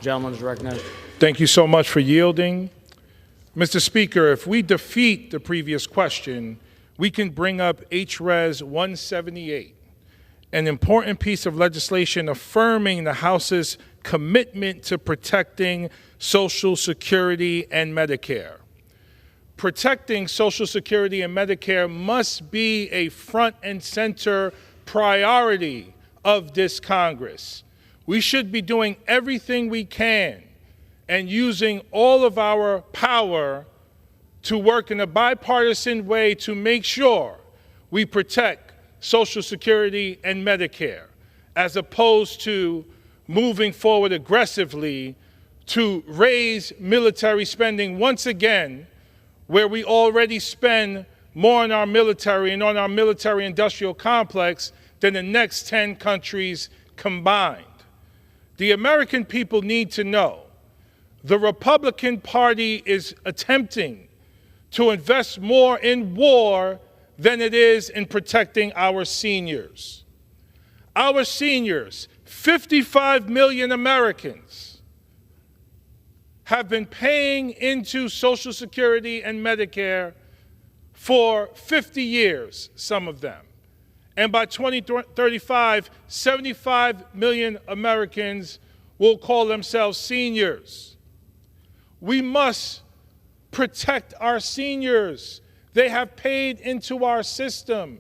Gentleman is recognized. Thank you so much for yielding. Mr. Speaker, if we defeat the previous question, we can bring up HRES 178, an important piece of legislation affirming the House's commitment to protecting Social Security and Medicare. Protecting Social Security and Medicare must be a front and center priority of this Congress. We should be doing everything we can and using all of our power to work in a bipartisan way to make sure we protect Social Security and Medicare, as opposed to moving forward aggressively to raise military spending once again, where we already spend more on our military and on our military-industrial complex than the next 10 countries combined. The American people need to know the Republican Party is attempting to invest more in war than it is in protecting our seniors. Our seniors, 55 million Americans, have been paying into Social Security and Medicare for 50 years, some of them. And by 2035, 75 million Americans will call themselves seniors. We must protect our seniors. They have paid into our system.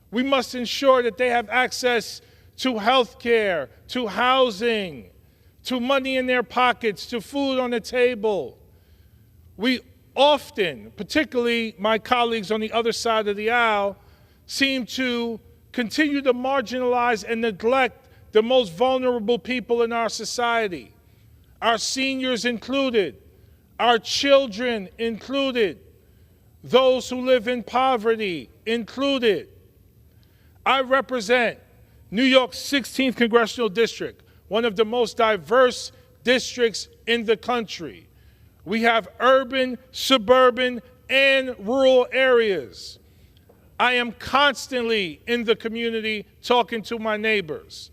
We must ensure that they have access to health care, to housing, to money in their pockets, to food on the table. We often, particularly my colleagues on the other side of the aisle, seem to continue to marginalize and neglect the most vulnerable people in our society, our seniors included, our children included, those who live in poverty included. I represent New York's 16th Congressional District, one of the most diverse districts in the country. We have urban, suburban, and rural areas. I am constantly in the community talking to my neighbors.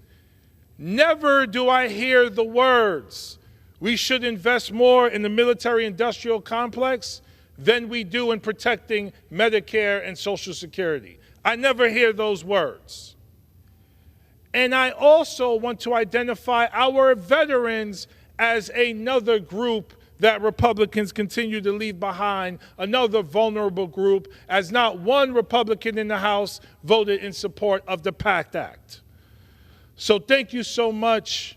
Never do I hear the words, we should invest more in the military-industrial complex than we do in protecting Medicare and Social Security. I never hear those words. And I also want to identify our veterans as another group that Republicans continue to leave behind, another vulnerable group, as not one Republican in the House voted in support of the PACT Act. So thank you so much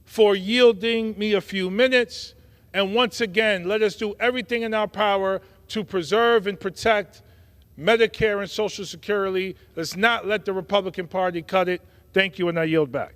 for yielding me a few minutes. And once again, let us do everything in our power to preserve and protect Medicare and Social Security. Let's not let the Republican Party cut it. Thank you, and I yield back.